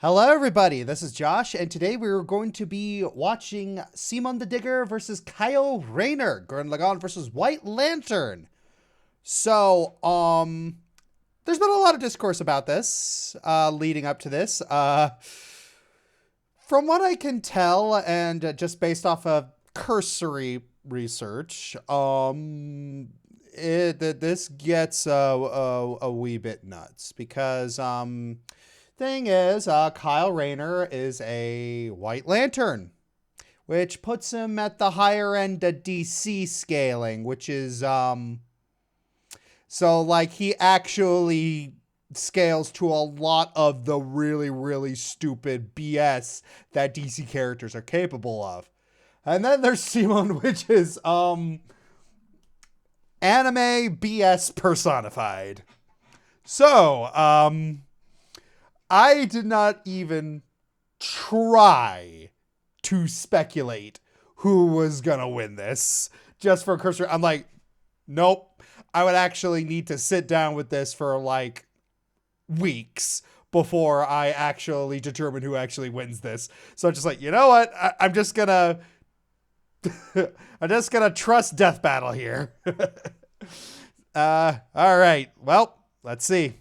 Hello everybody, this is Josh, and today we're going to be watching Simon the Digger versus Kyle Rayner, Gurren Lagann versus White Lantern. So, there's been a lot of discourse about this, leading up to this. From what I can tell, and just based off of cursory research, this gets a wee bit nuts, because, thing is, Kyle Rayner is a White Lantern, which puts him at the higher end of DC scaling, which is, so, like, he actually scales to a lot of the really, really stupid BS that DC characters are capable of. And then there's Simon, which is, anime BS personified. So, I did not even try to speculate who was gonna win this. Just for a cursory, I'm like, nope. I would actually need to sit down with this for like weeks before I actually determine who actually wins this. So I'm just like, you know what? I'm just gonna, I'm just gonna trust Death Battle here. All right. Well, let's see.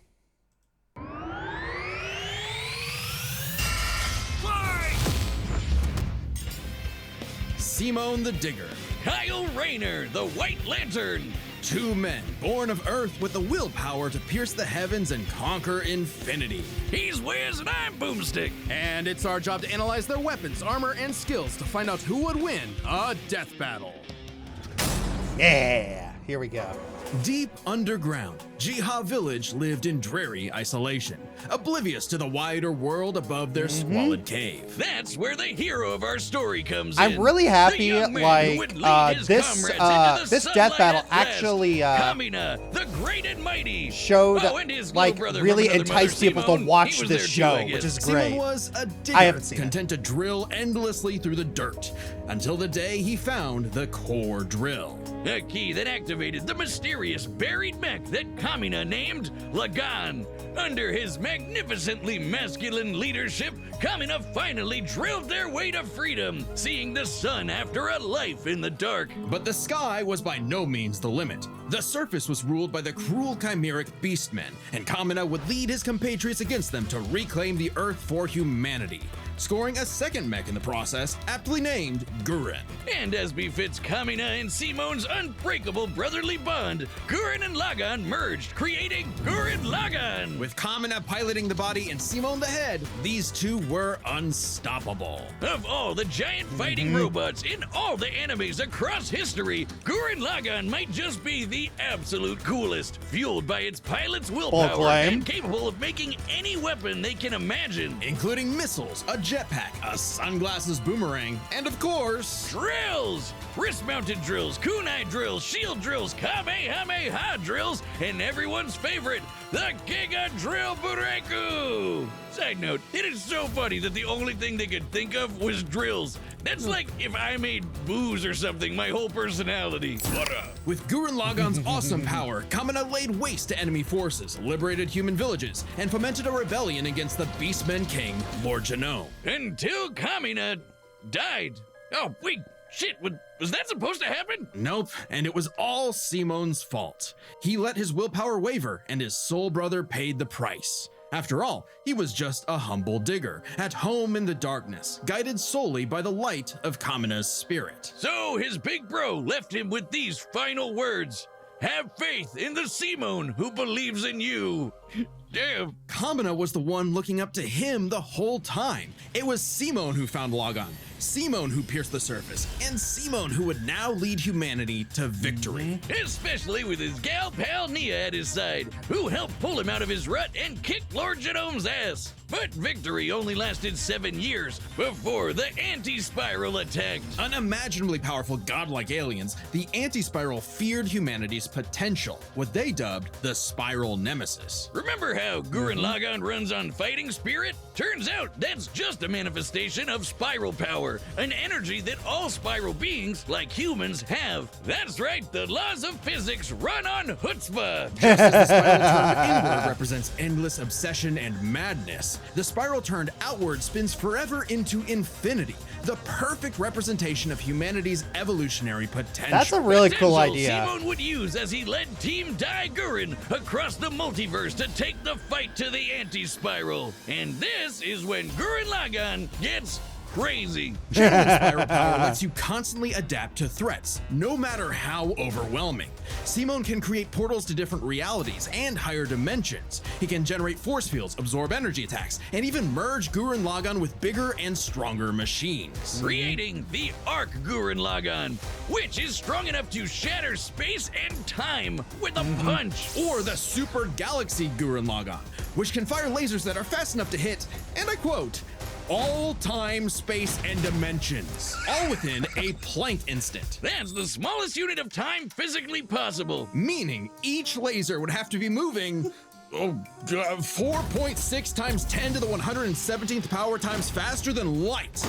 Simon the Digger, Kyle Rayner, the White Lantern. two men born of Earth with the willpower to pierce the heavens and conquer infinity. He's Wiz and I'm Boomstick. And it's our job to analyze their weapons, armor, and skills to find out who would win a death battle. Yeah, here we go. Deep underground, Jiha village lived in dreary isolation, oblivious to the wider world above their squalid cave. That's where the hero of our story comes in. I'm really happy, The young man who like, would lead his this comrades into the death sunlight battle at last. actually, Kamina, the great and mighty. showed, Oh, and his like, little brother really from another enticed mother, people Simone. to He watch was this there too, show, I guess. which is Simon great. was a digger, I haven't seen it. content to drill endlessly through the dirt, until the day he found the core drill. A key that activated the mysterious buried mech that Kamina named Lagann. Under his magnificently masculine leadership, Kamina finally drilled their way to freedom, seeing the sun after a life in the dark. But the sky was by no means the limit. The surface was ruled by the cruel chimeric beastmen, and Kamina would lead his compatriots against them to reclaim the Earth for humanity, scoring a second mech in the process, aptly named Gurren. And as befits Kamina and Simon's unbreakable brotherly bond, Gurren and Lagann merged, creating Gurren Lagann. With Kamina piloting the body and Simon the head, these two were unstoppable. Of all the giant fighting robots in all the animes across history, Gurren Lagann might just be the absolute coolest, fueled by its pilot's willpower claim. and capable of making any weapon they can imagine. Including missiles, a jetpack, a sunglasses boomerang, and of course, Drills! Wrist-mounted drills, kunai drills, shield drills, kamehameha drills, and everyone's favorite, the Giga Drill Bureku! Side note, it is so funny that the only thing they could think of was drills. That's like if I made booze or something my whole personality. What up? with Gurren Lagann's awesome power, Kamina laid waste to enemy forces, liberated human villages, and fomented a rebellion against the Beastmen King, Lord Genome. Until Kamina died. Oh, wait, shit, was that supposed to happen? Nope, and it was all Simon's fault. He let his willpower waver, and his soul brother paid the price. After all, he was just a humble digger, at home in the darkness, guided solely by the light of Kamina's spirit. So his big bro left him with these final words. Have faith in the Simon who believes in you. Damn. Kamina was the one looking up to him the whole time. It was Simon who found Lagann, Simon who pierced the surface, and Simon who would now lead humanity to victory. Especially with his gal pal Nia at his side, who helped pull him out of his rut and kick Lord Genome's ass. But victory only lasted 7 years before the anti-spiral attacked. Unimaginably powerful godlike aliens, the anti-spiral feared humanity's potential, what they dubbed the spiral nemesis. Remember how Gurren Lagann runs on fighting spirit? Turns out that's just a manifestation of spiral power, an energy that all spiral beings, like humans, have. That's right, the laws of physics run on chutzpah. Just as the spiral turned inward represents endless obsession and madness, the spiral turned outward spins forever into infinity, the perfect representation of humanity's evolutionary potential. That's a really cool Potential idea. Simon would use as he led Team Dai Gurren across the multiverse to take the fight to the anti-spiral. And this is when Gurren Lagann gets crazy. Channeling spiral power lets you constantly adapt to threats, no matter how overwhelming. Simon can create portals to different realities and higher dimensions. He can generate force fields, absorb energy attacks, and even merge Gurren Lagann with bigger and stronger machines. Creating the Arc Gurren Lagann, which is strong enough to shatter space and time with a punch. Or the Super Galaxy Gurren Lagann, which can fire lasers that are fast enough to hit, and I quote, all time, space, and dimensions, all within a Planck instant. That's the smallest unit of time physically possible. Meaning each laser would have to be moving 4.6 times 10 to the 117th power times faster than light.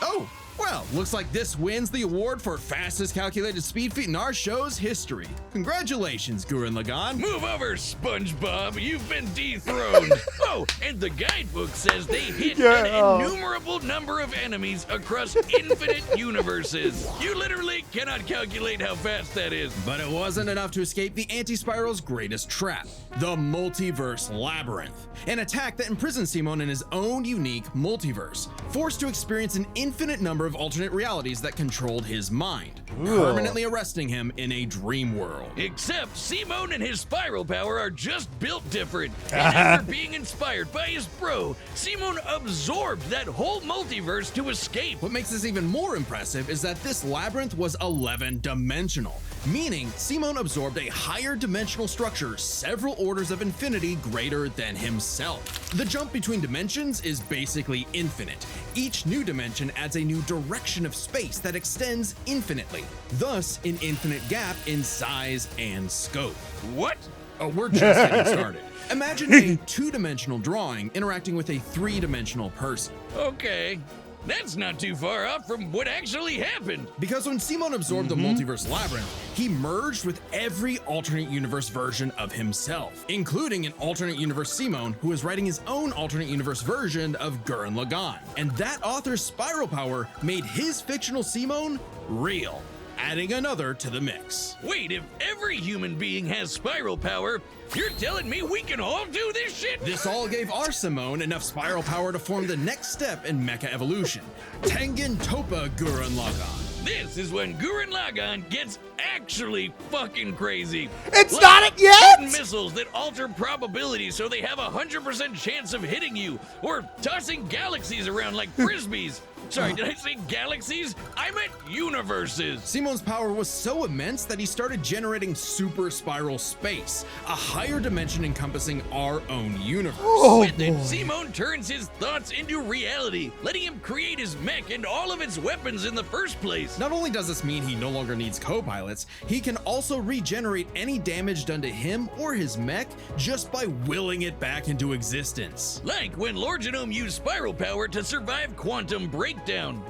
Oh, well, looks like this wins the award for fastest calculated speed feat in our show's history. Congratulations, Gurren Lagann. Move over, SpongeBob. You've been dethroned. Oh, and the guidebook says they hit an innumerable number of enemies across infinite universes. You literally cannot calculate how fast that is. But it wasn't enough to escape the anti-spiral's greatest trap, the multiverse labyrinth, an attack that imprisons Simon in his own unique multiverse, forced to experience an infinite number of alternate realities that controlled his mind, permanently arresting him in a dream world. Except Simon and his spiral power are just built different. And after being inspired by his bro, Simon absorbed that whole multiverse to escape. What makes this even more impressive is that this labyrinth was 11-dimensional, meaning Simon absorbed a higher dimensional structure several orders of infinity greater than himself. The jump between dimensions is basically infinite. Each new dimension adds a new direction of space that extends infinitely, thus an infinite gap in size and scope. What? Oh, we're just getting started. Imagine a two-dimensional drawing interacting with a three-dimensional person. Okay. That's not too far off from what actually happened. Because when Simon absorbed the multiverse labyrinth, he merged with every alternate universe version of himself, including an alternate universe Simon who is writing his own alternate universe version of Gurren Lagann. And that author's spiral power made his fictional Simon real, adding another to the mix. Wait, if every human being has spiral power, you're telling me we can all do this shit? This all gave our Simone enough spiral power to form the next step in mecha evolution, Tengen Toppa Gurren Lagann. This is when Gurren Lagann gets actually fucking crazy. It's Like not it yet! shooting missiles that alter probability so they have a 100% chance of hitting you, or tossing galaxies around like frisbees. Sorry, did I say galaxies? I meant universes. Simon's power was so immense that he started generating super spiral space, a higher dimension encompassing our own universe. With it, Simon turns his thoughts into reality, letting him create his mech and all of its weapons in the first place. Not only does this mean he no longer needs co-pilots, he can also regenerate any damage done to him or his mech just by willing it back into existence. Like when Lord Genome used spiral power to survive quantum breakdown,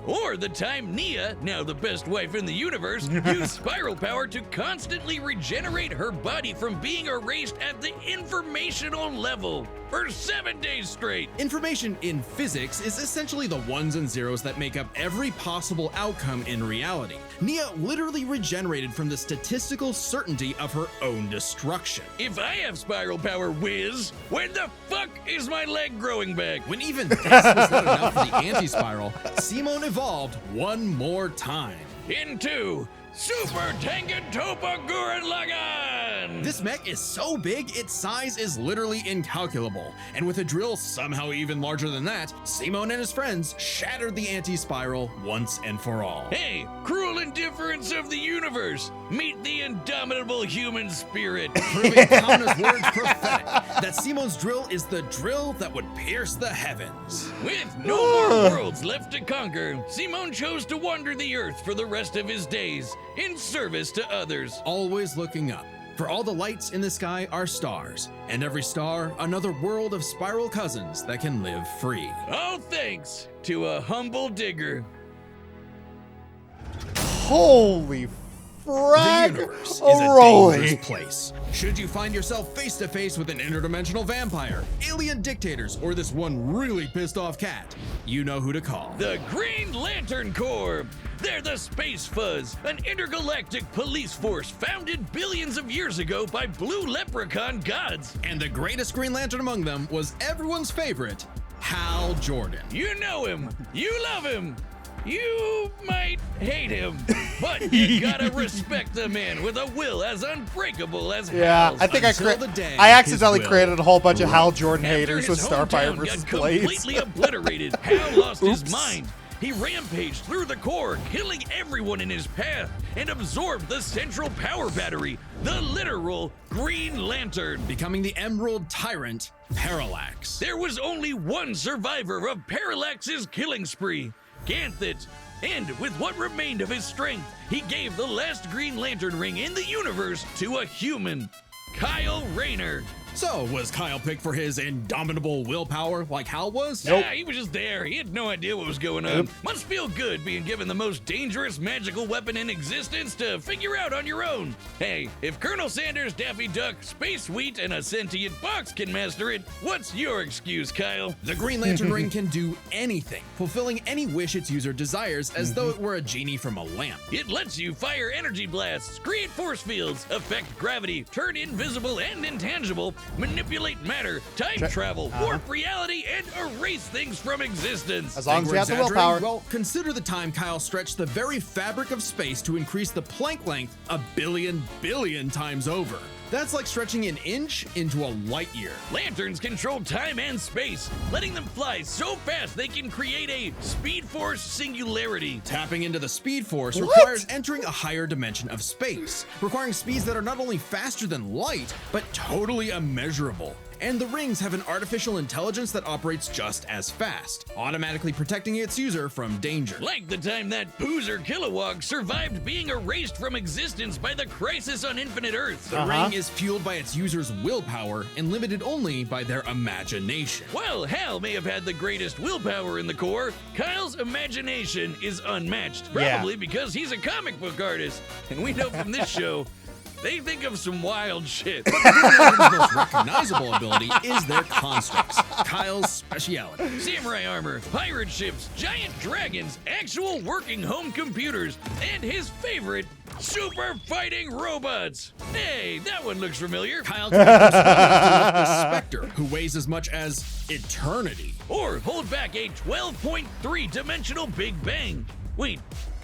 or the time Nia, now the best wife in the universe, used spiral power to constantly regenerate her body from being erased at the informational level for 7 days straight. Information in physics is essentially the ones and zeros that make up every possible outcome in reality. Nia literally regenerated from the statistical certainty of her own destruction. If I have spiral power, whiz, when the fuck is my leg growing back? When even this was not enough for the anti-spiral, Simon evolved one more time. Into Super Tengen Toppa Gurren Lagann! This mech is so big, its size is literally incalculable. And with a drill somehow even larger than that, Simon and his friends shattered the anti-spiral once and for all. Hey, cruel indifference of the universe! Meet the indomitable human spirit! Proving Kamina's words prophetic, that Simon's drill is the drill that would pierce the heavens. With no more worlds left to conquer, Simon chose to wander the earth for the rest of his days, in service to others. Always looking up. For all the lights in the sky are stars, and every star another world of spiral cousins that can live free. All thanks to a humble digger. Holy The frag! universe is Oh, a Rolly. dangerous place. Should you find yourself face to face with an interdimensional vampire, alien dictators, or this one really pissed off cat, you know who to call. The Green Lantern Corps. They're the Space Fuzz, an intergalactic police force founded billions of years ago by blue leprechaun gods. And the greatest Green Lantern among them was everyone's favorite, Hal Jordan. You know him. You love him. You might hate him, but you gotta respect the man with a will as unbreakable as Yeah, Hal's. I think Until the day I accidentally his will created a whole bunch of Hal Jordan After haters his with Starfire hometown versus got Blaze. completely obliterated, Hal lost his Oops. mind. He rampaged through the core, killing everyone in his path, and absorbed the central power battery, the literal Green Lantern. Becoming the Emerald Tyrant, Parallax. There was only one survivor of Parallax's killing spree, Ganthet. And with what remained of his strength, he gave the last Green Lantern ring in the universe to a human, Kyle Rayner. So, was Kyle picked for his indomitable willpower like Hal was? Nope. He was just there. He had no idea what was going on. Must feel good being given the most dangerous magical weapon in existence to figure out on your own. Hey, if Colonel Sanders, Daffy Duck, Space Wheat, and a sentient box can master it, what's your excuse, Kyle? The Green Lantern ring can do anything, fulfilling any wish its user desires as though it were a genie from a lamp. It lets you fire energy blasts, create force fields, affect gravity, turn invisible and intangible, manipulate matter, time travel, warp reality, and erase things from existence. As long as Think you we're have the exaggerating? willpower. Well, consider the time Kyle stretched the very fabric of space to increase the Planck length a billion times over. That's like stretching an inch into a light year. Lanterns control time and space, letting them fly so fast they can create a Speed Force singularity. Tapping into the Speed Force What? requires entering a higher dimension of space, requiring speeds that are not only faster than light, but totally immeasurable. And the rings have an artificial intelligence that operates just as fast, automatically protecting its user from danger. Like the time that Poozer Kilowog survived being erased from existence by the Crisis on Infinite Earth. The ring is fueled by its user's willpower and limited only by their imagination. While Hal may have had the greatest willpower in the Corps, Kyle's imagination is unmatched. Yeah. Probably because he's a comic book artist. And we know from this show, they think of some wild shit. The most recognizable ability is their constructs, Kyle's speciality. Samurai armor, pirate ships, giant dragons, actual working home computers, and his favorite, super fighting robots. Hey, that one looks familiar. Kyle can the Spectre, who weighs as much as eternity. Or hold back a 12.3 dimensional Big Bang. Wait,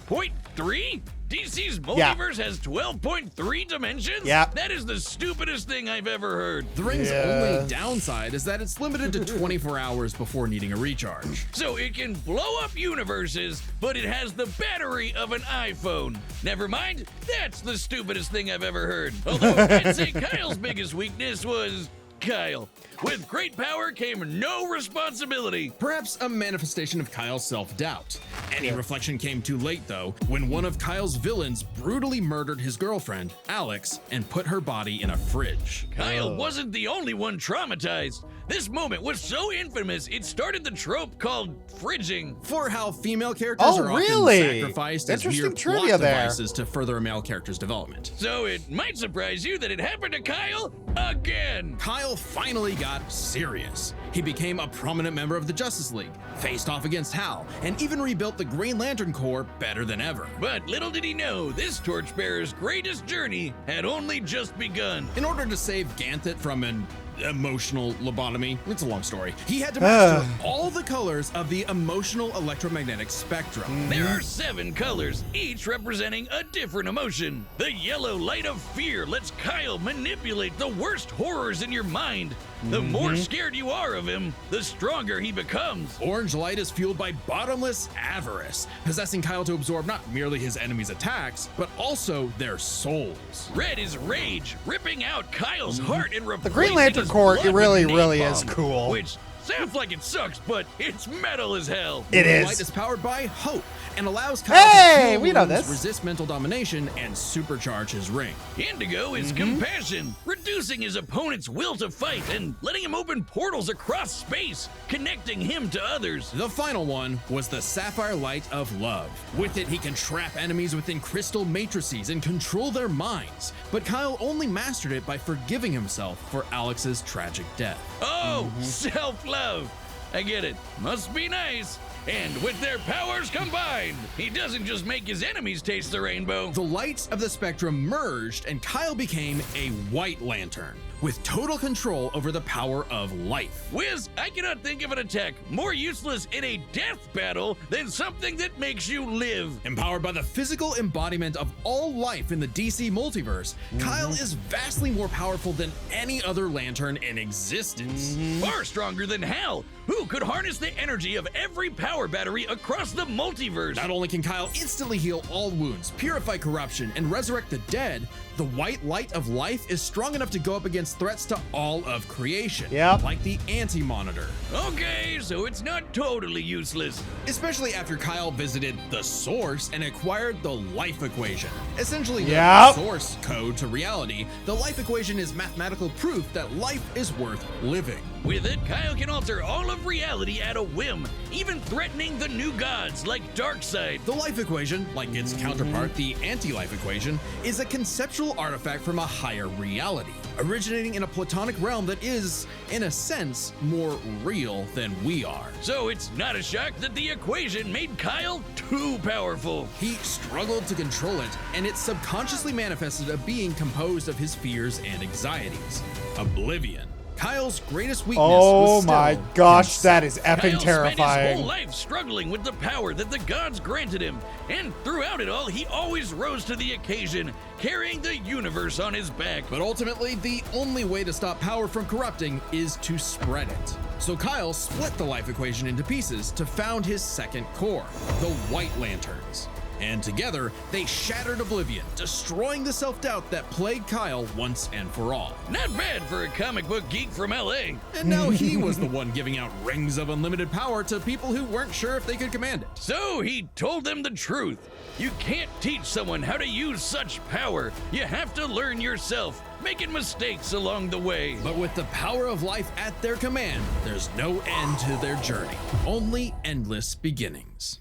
0.3? DC's multiverse has 12.3 dimensions? Yep. That is the stupidest thing I've ever heard. The ring's Yes. only downside is that it's limited to 24 hours before needing a recharge. So it can blow up universes, but it has the battery of an iPhone. Never mind, that's the stupidest thing I've ever heard. Although I'd say Kyle's biggest weakness was Kyle. With great power came no responsibility. Perhaps a manifestation of Kyle's self-doubt. Any reflection came too late, though, when one of Kyle's villains brutally murdered his girlfriend, Alex, and put her body in a fridge. Kyle wasn't the only one traumatized. This moment was so infamous, it started the trope called fridging. For how female characters Oh, are really? often sacrificed as Interesting mere trivia plot there. devices to further a male character's development. So it might surprise you that it happened to Kyle again. Kyle finally got serious. He became a prominent member of the Justice League, faced off against Hal, and even rebuilt the Green Lantern Corps better than ever. But little did he know, this torchbearer's greatest journey had only just begun. In order to save Ganthet from an emotional lobotomy, it's a long story, he had to master all the colors of the emotional electromagnetic spectrum. There are 7 colors, each representing a different emotion. The yellow light of fear lets Kyle manipulate the worst horrors in your mind. The more scared you are of him, the stronger he becomes. Orange light is fueled by bottomless avarice, possessing Kyle to absorb not merely his enemies' attacks, but also their souls. Red is rage, ripping out Kyle's heart and replacing The Green Lantern his Corps, blood it really, with really napalm, is cool. Which Sounds like it sucks, but it's metal as hell. It The is. light is powered by hope and allows Kyle Hey, to heal we know wounds, this. resist mental domination, and supercharge his ring. Indigo is compassion, reducing his opponent's will to fight and letting him open portals across space, connecting him to others. The final one was the Sapphire Light of Love. With it, he can trap enemies within crystal matrices and control their minds. But Kyle only mastered it by forgiving himself for Alex's tragic death. Oh, self-love. I get it. Must be nice. And with their powers combined, he doesn't just make his enemies taste the rainbow. The lights of the spectrum merged, and Kyle became a White Lantern with total control over the power of life. Wiz, I cannot think of an attack more useless in a death battle than something that makes you live. Empowered by the physical embodiment of all life in the DC multiverse, Kyle is vastly more powerful than any other lantern in existence. Far stronger than Hal, who could harness the energy of every power battery across the multiverse. Not only can Kyle instantly heal all wounds, purify corruption, and resurrect the dead, the white light of life is strong enough to go up against threats to all of creation, Yep. like the Anti-Monitor. Okay, so it's not totally useless. Especially after Kyle visited the Source and acquired the life equation. Essentially the Yep. source code to reality, the life equation is mathematical proof that life is worth living. With it, Kyle can alter all of reality at a whim, even threatening the new gods like Darkseid. The life equation, like its counterpart, the anti-life equation, is a conceptual artifact from a higher reality, originating in a platonic realm that is, in a sense, more real than we are. So it's not a shock that the equation made Kyle too powerful. He struggled to control it, and it subconsciously manifested a being composed of his fears and anxieties. Oblivion. Kyle's greatest weakness Oh was still my gosh, himself. that is effing Kyle spent his terrifying. whole life struggling with the power that the gods granted him, and throughout it all, he always rose to the occasion, carrying the universe on his back. But ultimately, the only way to stop power from corrupting is to spread it. So Kyle split the life equation into pieces to found his second core, the White Lanterns. And together, they shattered Oblivion, destroying the self-doubt that plagued Kyle once and for all. Not bad for a comic book geek from LA. And now he was the one giving out rings of unlimited power to people who weren't sure if they could command it. So he told them the truth. You can't teach someone how to use such power. You have to learn yourself, making mistakes along the way. But with the power of life at their command, there's no end to their journey, only endless beginnings.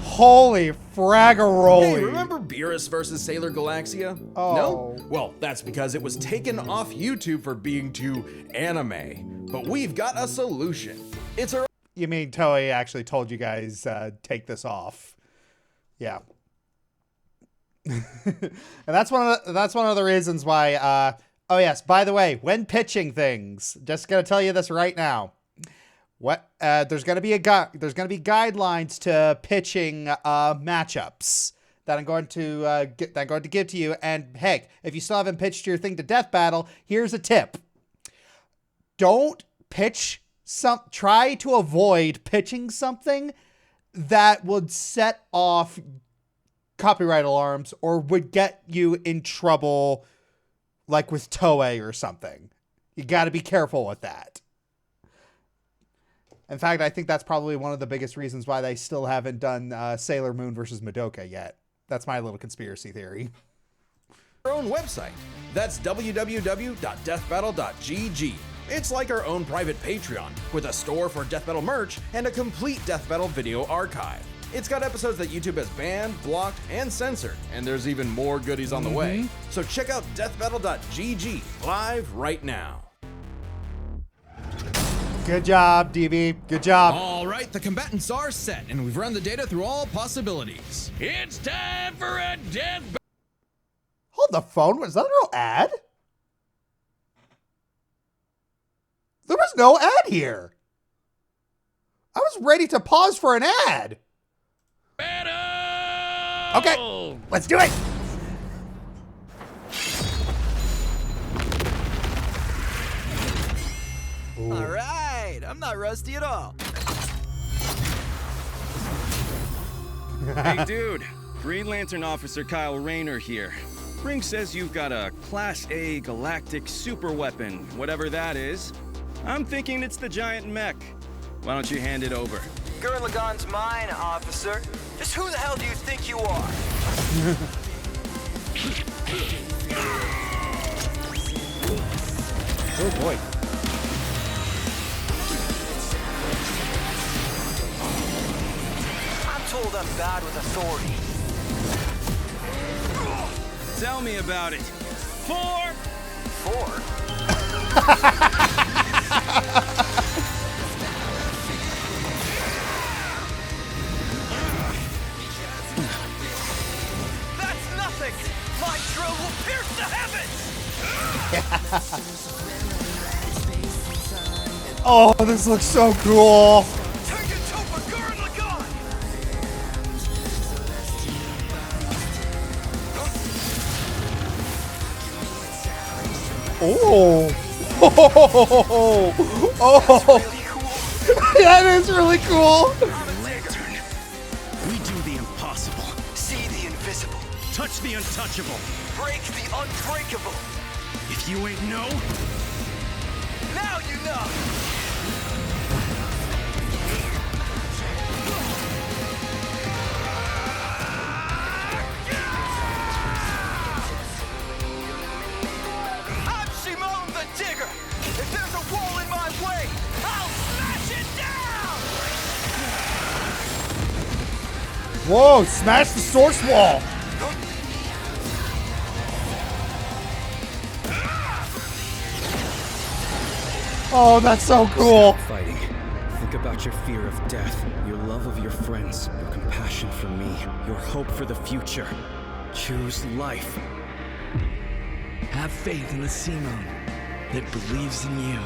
Holy fraggaroli. Hey, remember Beerus versus Sailor Galaxia? Oh. No? Well, that's because it was taken off YouTube for being too anime. But we've got a solution. It's our You mean Toei actually told you guys take this off? Yeah. And that's one of the reasons why oh yes, by the way, when pitching things, just going to tell you this right now. There's going to be guidelines to pitching matchups that I'm going to give to you. And heck, if you still haven't pitched your thing to Death Battle, here's a tip. Don't pitch try to avoid pitching something that would set off copyright alarms or would get you in trouble, like with Toei or something. You got to be careful with that. In fact, I think that's probably one of the biggest reasons why they still haven't done Sailor Moon versus Madoka yet. That's my little conspiracy theory. our own website. That's www.deathbattle.gg. It's like our own private Patreon, with a store for Death Battle merch and a complete Death Battle video archive. It's got episodes that YouTube has banned, blocked, and censored, and there's even more goodies on the way. So check out deathbattle.gg live right now. Good job, DB. Good job. All right, the combatants are set, and we've run the data through all possibilities. It's time for a death battle. Hold the phone. Was that a real ad? There was no ad here. I was ready to pause for an ad. Okay, let's do it. All right, I'm not rusty at all. Hey dude, Green Lantern Officer Kyle Rayner here. Ring says you've got a Class A galactic super weapon, whatever that is. I'm thinking it's the giant mech. Why don't you hand it over? Gurren Lagann's mine, officer. Just who the hell do you think you are? Oh boy. I'm told I'm bad with authority. Tell me about it. 4. That's nothing! My drill will pierce the heavens! Oh, this looks so cool. Take it to Gurren Lagann! Oh. Oh. Really cool. That is really cool. Lantern. We do the impossible. See the invisible. Touch the untouchable. Break the unbreakable. If you ain't know, Now you know! I'm Simone the Digger! If there's a wall in my way, I'll smash it down! Whoa, smash the source wall. Oh, that's so cool. Fighting. Think about your fear of death, your love of your friends, your compassion for me, your hope for the future. Choose life. Have faith in the Simone that believes in you.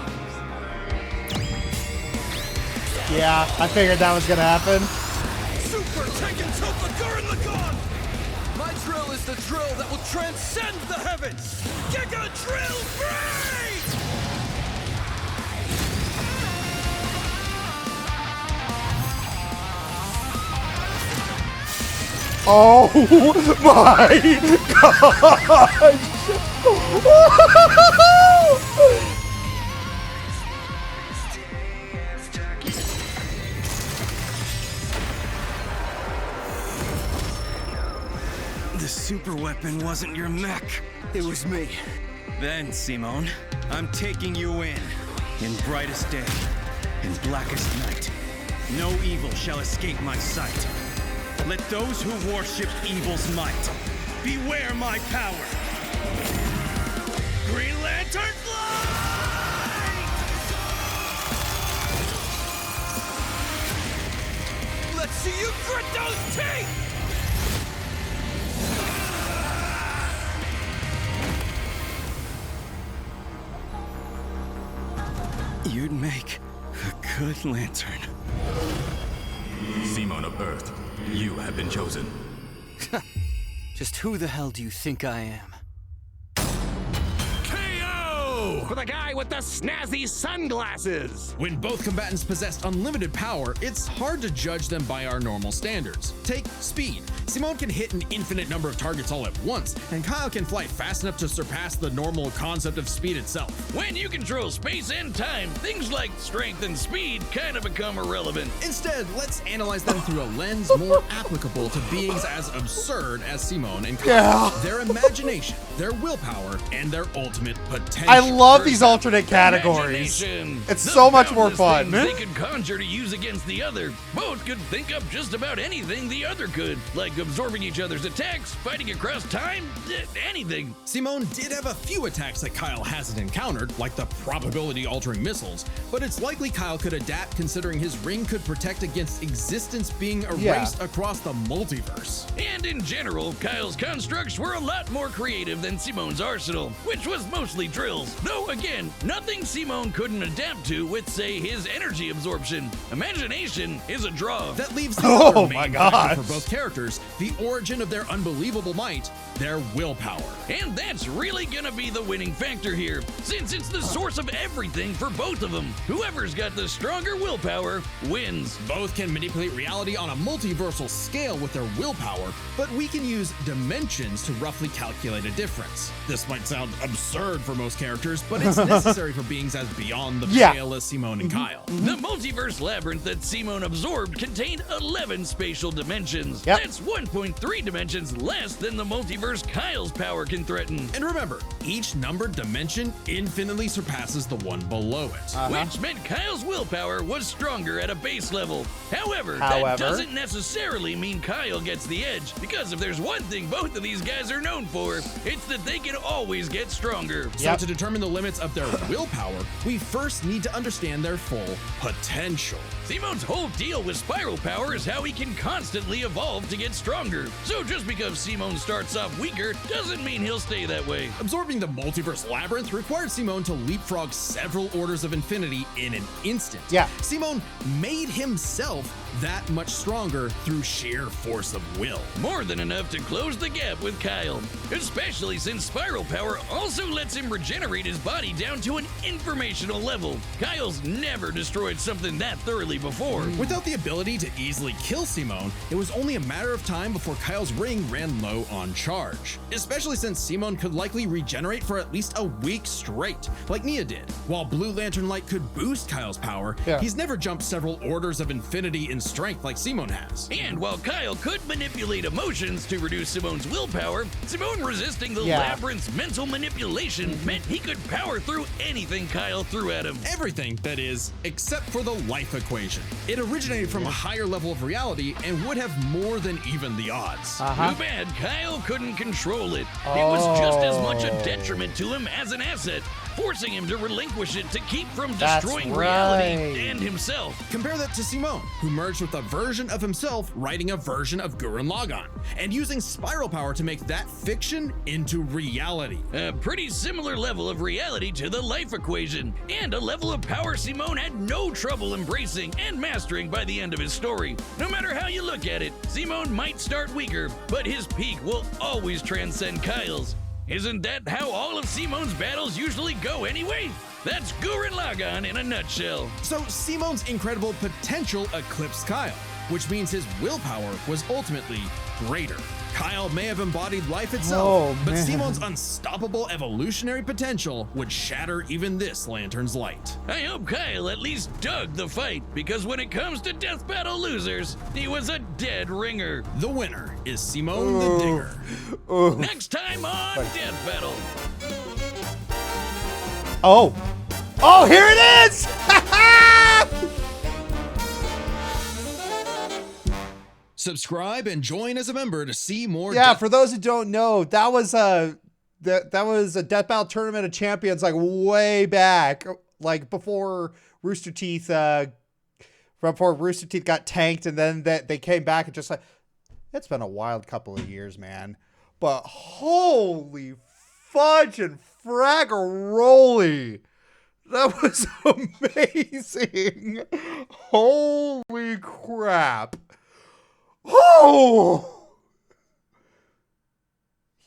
Yeah, I figured that was gonna happen. Super Tekken Topa Gurren Lagann! My drill is the drill that will transcend the heavens! Giga Drill Break! Oh my gosh! the super weapon wasn't your mech. It was me. Then, Simone, I'm taking you in brightest day, in blackest night. No evil shall escape my sight. Let those who worship evil's might beware my power. Green Lantern fly! Let's see you grit those teeth! You'd make a good lantern. Simone of Earth, you have been chosen. Just who the hell do you think I am? KO! For the guy with the snazzy sunglasses! When both combatants possess unlimited power, it's hard to judge them by our normal standards. Take speed. Simone can hit an infinite number of targets all at once, and Kyle can fly fast enough to surpass the normal concept of speed itself. When you control space and time, things like strength and speed kind of become irrelevant. Instead, let's analyze them through a lens more applicable to beings as absurd as Simone and Kyle. Yeah. Their imagination, their willpower, and their ultimate potential. I love these alternate categories. Imagination. It's The so much more countless fun. things they could conjure to use against the other. Both could think up just about anything the other could, like absorbing each other's attacks, fighting across time, anything. Simone did have a few attacks that Kyle hasn't encountered, like the probability-altering missiles, but it's likely Kyle could adapt considering his ring could protect against existence being erased across the multiverse. And in general, Kyle's constructs were a lot more creative than Simone's arsenal, which was mostly drills. Though again, nothing Simone couldn't adapt to with, say, his energy absorption. Imagination is a draw. That leaves the Oh other my main factor gosh. for both characters, the origin of their unbelievable might, their willpower. And that's really gonna be the winning factor here, since it's the source of everything for both of them. Whoever's got the stronger willpower wins. Both can manipulate reality on a multiversal scale with their willpower, but we can use dimensions to roughly calculate a difference. This might sound absurd for most characters, but it's necessary for beings as beyond the pale as Simone and Kyle. The multiverse labyrinth that Simone absorbed contained 11 spatial dimensions. Yep. That's 1.3 dimensions less than the multiverse Kyle's power can threaten. And remember, each numbered dimension infinitely surpasses the one below it. Which meant Kyle's willpower was stronger at a base level. However, that doesn't necessarily mean Kyle gets the edge, because if there's one thing both of these guys are known for, it's that they can always get stronger. So to determine the limits of their willpower, we first need to understand their full potential. Simone's whole deal with spiral power is how he can constantly evolve to get stronger. So just because Simone starts off weaker doesn't mean he'll stay that way. Absorbing the multiverse labyrinth required Simone to leapfrog several orders of infinity in an instant. Yeah. Simone made himself that much stronger through sheer force of will. More than enough to close the gap with Kyle, especially since spiral power also lets him regenerate his body down to an informational level. Kyle's never destroyed something that thoroughly before. Without the ability to easily kill Simone, it was only a matter of time before Kyle's ring ran low on charge. Especially since Simone could likely regenerate for at least a week straight, like Nia did. While Blue Lantern Light could boost Kyle's power, he's never jumped several orders of infinity in strength like Simone has. And while Kyle could manipulate emotions to reduce Simone's willpower, Simone resisting the labyrinth's mental manipulation meant he could power through anything Kyle threw at him. Everything, that is, except for the life equation. It originated from a higher level of reality and would have more than even the odds. Too bad Kyle couldn't control it. It was just as much a detriment to him as an asset, forcing him to relinquish it to keep from destroying reality and himself. Compare that to Simone, who merged with a version of himself writing a version of Gurren Lagann, and using spiral power to make that fiction into reality. A pretty similar level of reality to the life equation, and a level of power Simone had no trouble embracing and mastering by the end of his story. No matter how you look at it, Simone might start weaker, but his peak will always transcend Kyle's. Isn't that how all of Simone's battles usually go anyway? That's Gurren Lagann in a nutshell. So Simone's incredible potential eclipsed Kyle, which means his willpower was ultimately greater. Kyle may have embodied life itself, but Simone's unstoppable evolutionary potential would shatter even this lantern's light. I hope Kyle at least dug the fight, because when it comes to death battle losers, he was a dead ringer. The winner is Simone the Digger. Next time on Death Battle. Oh, here it is! Subscribe and join as a member to see more. For those who don't know, that was a Death Battle Tournament of Champions, like way back, like before Rooster Teeth got tanked, and then they came back and just like, it's been a wild couple of years, man. But holy fudge and fraggaroli, that was amazing. Holy crap. Oh!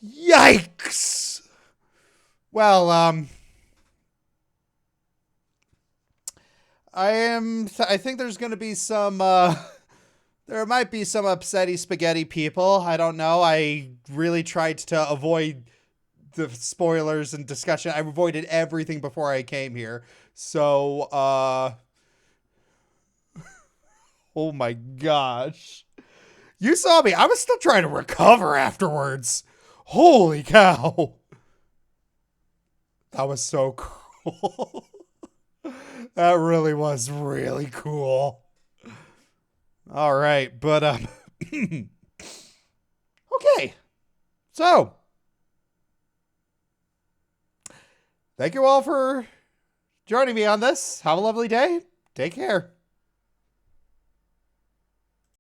Yikes! Well, I think there's going to be some, there might be some upsetty spaghetti people. I don't know. I really tried to avoid the spoilers and discussion. I avoided everything before I came here. So, oh my gosh. You saw me. I was still trying to recover afterwards. Holy cow. That was so cool. That really was really cool. All right, but okay. So, thank you all for joining me on this. Have a lovely day. Take care.